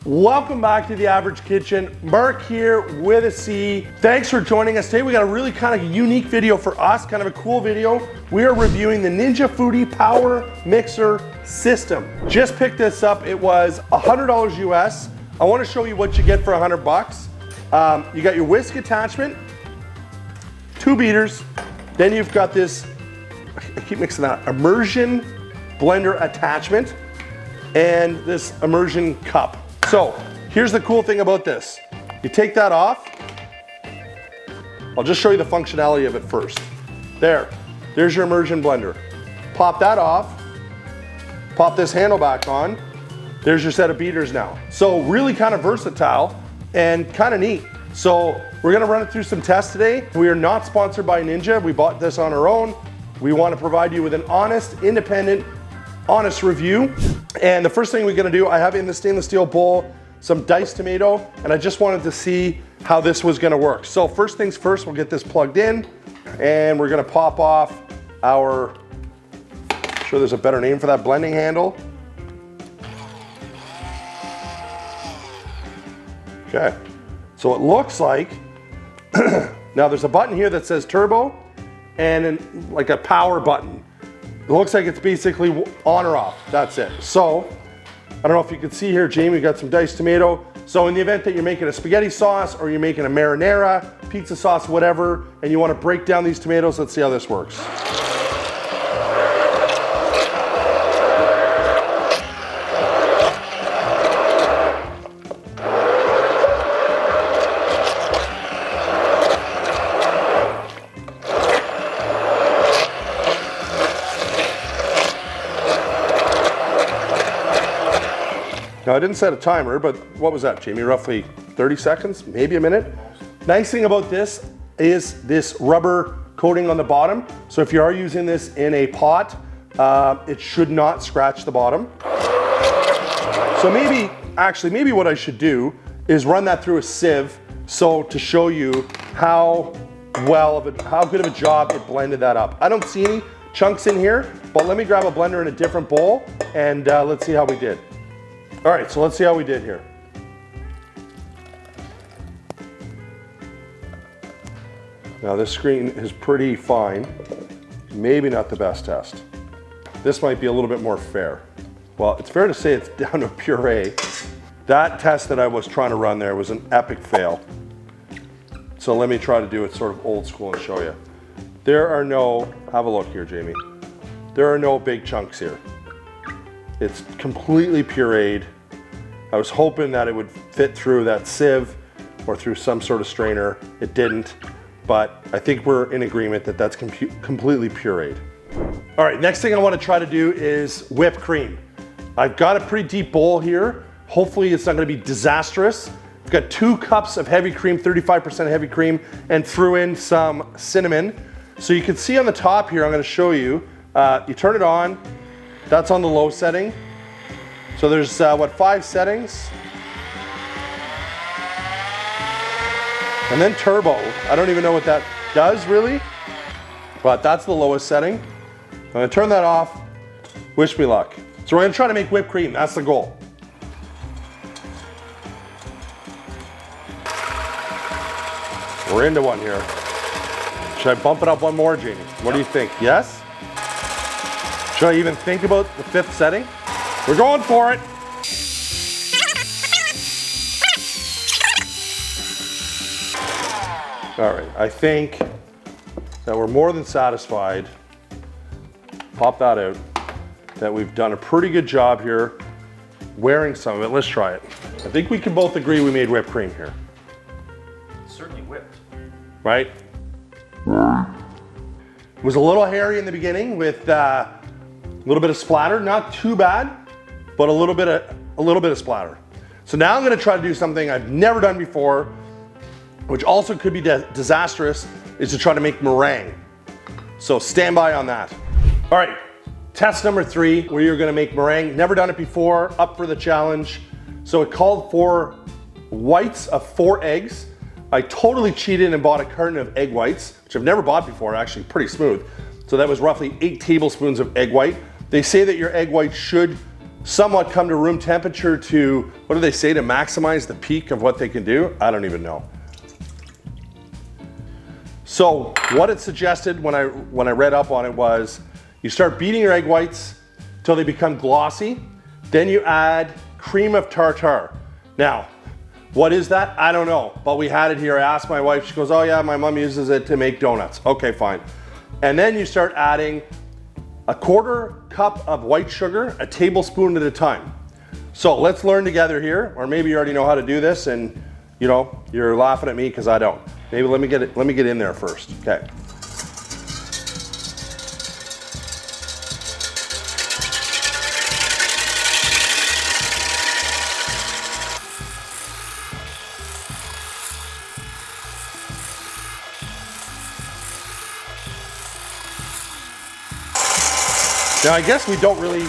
Welcome back to The Average Kitchen. Mark here with a C. Thanks for joining us today. We got a really kind of unique video for us, kind of a cool video. We are reviewing the Ninja Foodi Power Mixer System. Just picked this up. It was $100 US. I want to show you what you get for 100 bucks. You got your whisk attachment, 2 beaters. Then you've got this, I keep mixing that, immersion blender attachment and this immersion cup. So here's the cool thing about this. You take that off. I'll just show you the functionality of it first. There's your immersion blender. Pop that off. Pop this handle back on. There's your set of beaters now. So really kind of versatile and kind of neat. So we're gonna run it through some tests today. We are not sponsored by Ninja. We bought this on our own. We want to provide you with an honest, independent, honest review. And the first thing we're gonna do, I have in the stainless steel bowl some diced tomato, and I just wanted to see how this was gonna work. So first things first, we'll get this plugged in, and we're gonna pop off our, I'm sure there's a better name for that blending handle. Okay, so it looks like, now there's a button here that says turbo, and like a power button. It looks like it's basically on or off, that's it. So, I don't know if you can see here, Jamie, we got some diced tomato. So in the event that you're making a spaghetti sauce or you're making a marinara, pizza sauce, whatever, and you want to break down these tomatoes, let's see how this works. Now I didn't set a timer, but what was that, Jamie? Roughly 30 seconds, maybe a minute? Nice thing about this is this rubber coating on the bottom. So if you are using this in a pot, it should not scratch the bottom. So maybe what I should do is run that through a sieve, so to show you how good of a job it blended that up. I don't see any chunks in here, but let me grab a blender in a different bowl and let's see how we did. All right, so let's see how we did here. Now this screen is pretty fine. Maybe not the best test. This might be a little bit more fair. Well, it's fair to say it's down to puree. That test that I was trying to run there was an epic fail. So let me try to do it sort of old school and show you. There are no, have a look here, Jamie. There are no big chunks here. It's completely pureed. I was hoping that it would fit through that sieve or through some sort of strainer. It didn't, but I think we're in agreement that that's completely pureed. All right, next thing I want to try to do is whipped cream. I've got a pretty deep bowl here. Hopefully it's not going to be disastrous. I've got 2 cups of heavy cream, 35% heavy cream, and threw in some cinnamon. So you can see on the top here, I'm going to show you, you turn it on. That's on the low setting. So there's, 5 settings? And then turbo. I don't even know what that does really, but that's the lowest setting. I'm gonna turn that off. Wish me luck. So we're gonna try to make whipped cream. That's the goal. We're into one here. Should I bump it up one more, Jamie? What do you think? Yes? Should I even think about the 5th setting? We're going for it. All right, I think that we're more than satisfied. Pop that out. That we've done a pretty good job here wearing some of it. Let's try it. I think we can both agree we made whipped cream here. It's certainly whipped. Right? It was a little hairy in the beginning with a little bit of splatter, not too bad, but a little bit of splatter. So now I'm gonna try to do something I've never done before, which also could be disastrous, is to try to make meringue. So stand by on that. All right, test number 3, where you're gonna make meringue. Never done it before, up for the challenge. So it called for whites of 4 eggs. I totally cheated and bought a carton of egg whites, which I've never bought before, actually pretty smooth. So that was roughly 8 tablespoons of egg white. They say that your egg white should somewhat come to room temperature to, what do they say, to maximize the peak of what they can do? I don't even know. So what it suggested when I read up on it was you start beating your egg whites till they become glossy. Then you add cream of tartar. Now, what is that? I don't know, but we had it here. I asked my wife, she goes, oh yeah, my mom uses it to make donuts. Okay, fine. And then you start adding a 1/4 cup of white sugar, a tablespoon at a time. So let's learn together here, or maybe you already know how to do this and you know, you're laughing at me because I don't. Maybe let me get in there first, okay. Now I guess we don't really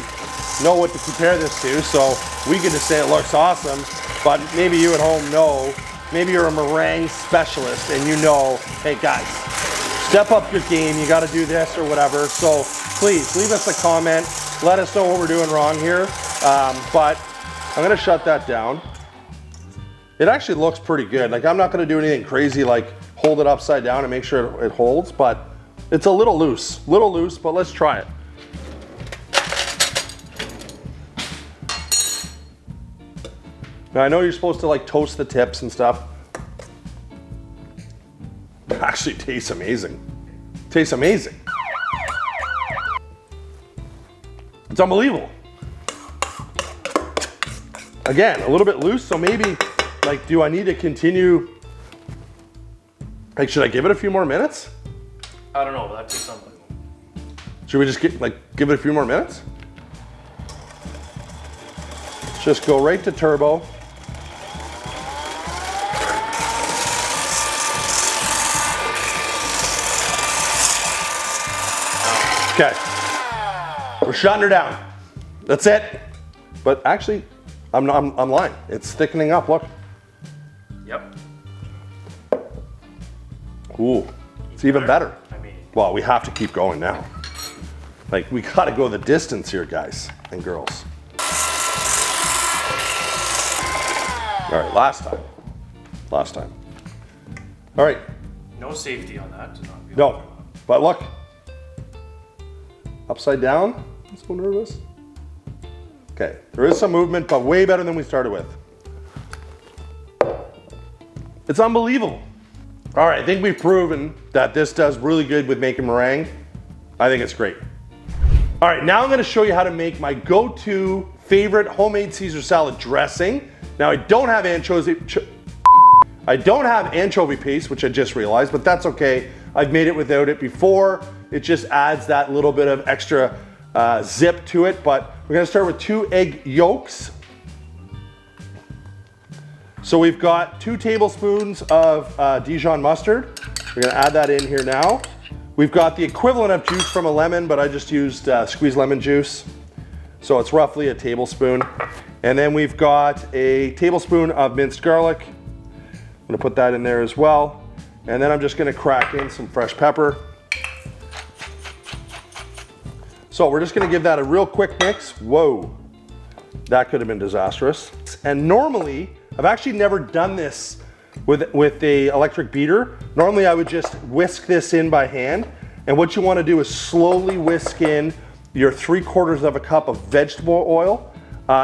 know what to compare this to, so we could just say it looks awesome, but maybe you at home know, maybe you're a meringue specialist and you know, hey guys, step up your game, you gotta do this or whatever, so please leave us a comment, let us know what we're doing wrong here, but I'm gonna shut that down. It actually looks pretty good. Like I'm not gonna do anything crazy like hold it upside down and make sure it holds, but it's a little loose, but let's try it. Now I know you're supposed to like toast the tips and stuff. It actually tastes amazing. Tastes amazing. It's unbelievable. Again, a little bit loose, so maybe like, do I need to continue? Like, should I give it a few more minutes? I don't know, but that tastes unbelievable. Should we just give it a few more minutes? Just go right to turbo. Okay, we're shutting her down. That's it. But actually, I'm lying. It's thickening up, look. Yep. Ooh, it's even better. I mean, well, we have to keep going now. Like, we gotta go the distance here, guys and girls. All right, last time. All right. no safety on that. No, but look. Upside down, I'm so nervous. Okay, there is some movement, but way better than we started with. It's unbelievable. All right, I think we've proven that this does really good with making meringue. I think it's great. All right, now I'm gonna show you how to make my go-to favorite homemade Caesar salad dressing. Now I don't have anchovy paste, which I just realized, but that's okay. I've made it without it before. It just adds that little bit of extra zip to it, but we're gonna start with 2 egg yolks. So we've got 2 tablespoons of Dijon mustard. We're gonna add that in here now. We've got the equivalent of juice from a lemon, but I just used squeezed lemon juice. So it's roughly a tablespoon. And then we've got a tablespoon of minced garlic. I'm gonna put that in there as well. And then I'm just gonna crack in some fresh pepper. So we're just gonna give that a real quick mix. Whoa, that could have been disastrous. And normally, I've actually never done this with the electric beater. Normally I would just whisk this in by hand. And what you wanna do is slowly whisk in your 3/4 cup of vegetable oil.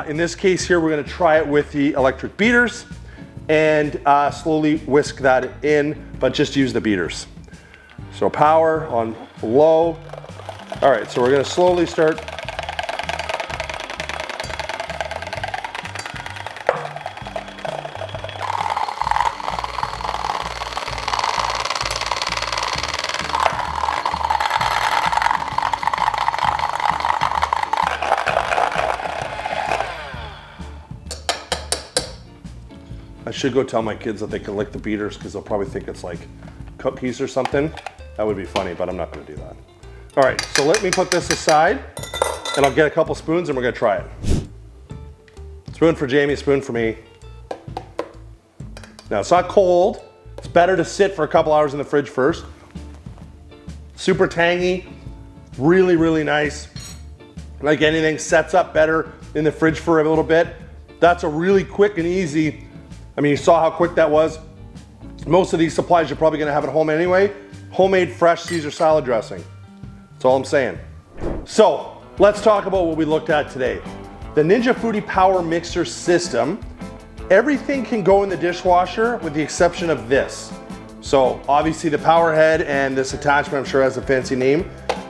In this case here, we're gonna try it with the electric beaters and slowly whisk that in, but just use the beaters. So power on low. All right, so we're gonna slowly start. I should go tell my kids that they can lick the beaters because they'll probably think it's like cookies or something. That would be funny, but I'm not gonna do that. All right, so let me put this aside and I'll get a couple spoons and we're gonna try it. Spoon for Jamie, spoon for me. Now it's not cold. It's better to sit for a couple hours in the fridge first. Super tangy, really, really nice. Like anything, sets up better in the fridge for a little bit. That's a really quick and easy, I mean, you saw how quick that was. Most of these supplies you're probably gonna have at home anyway. Homemade fresh Caesar salad dressing. That's all I'm saying. So let's talk about what we looked at today. The Ninja Foodi Power Mixer System. Everything can go in the dishwasher with the exception of this. So obviously the power head and this attachment, I'm sure has a fancy name.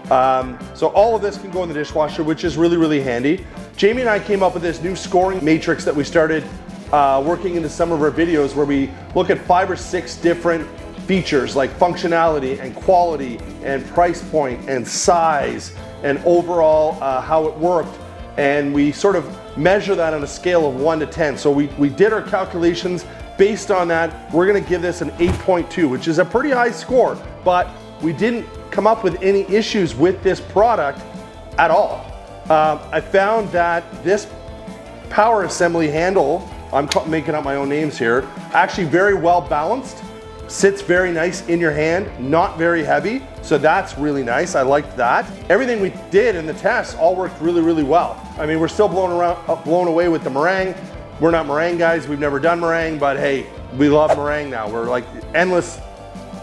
So all of this can go in the dishwasher, which is really, really handy. Jamie and I came up with this new scoring matrix that we started working into some of our videos where we look at 5 or 6 different features like functionality and quality and price point and size and overall how it worked. And we sort of measure that on a scale of 1 to 10. So we did our calculations based on that. We're gonna give this an 8.2, which is a pretty high score, but we didn't come up with any issues with this product at all. I found that this power assembly handle, I'm making up my own names here, actually very well balanced, sits very nice in your hand, not very heavy, so that's really nice. I liked that. Everything we did in the tests all worked really, really well. I mean, we're still blown away with the meringue. We're not meringue guys, we've never done meringue, but hey, we love meringue now. We're like endless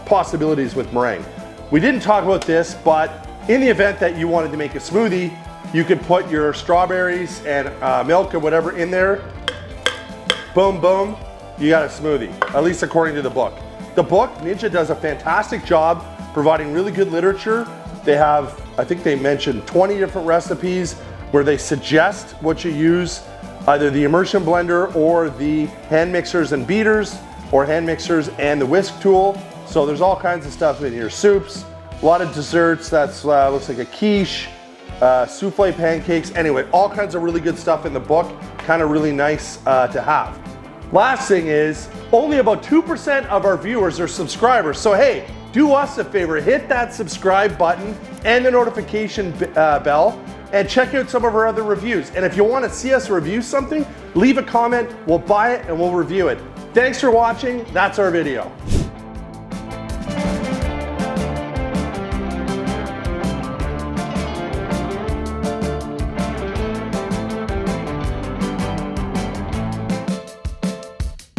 possibilities with meringue. We didn't talk about this, but in the event that you wanted to make a smoothie, you could put your strawberries and milk or whatever in there. Boom, boom, you got a smoothie, at least according to the book. The book, Ninja does a fantastic job providing really good literature. They have, I think they mentioned 20 different recipes where they suggest what you use, either the immersion blender or the hand mixers and beaters, or hand mixers and the whisk tool. So there's all kinds of stuff in here. Soups, a lot of desserts, that's looks like a quiche, souffle pancakes. Anyway, all kinds of really good stuff in the book, kind of really nice to have. Last thing is, only about 2% of our viewers are subscribers. So hey, do us a favor, hit that subscribe button and the notification bell and check out some of our other reviews. And if you want to see us review something, leave a comment, we'll buy it and we'll review it. Thanks for watching, that's our video.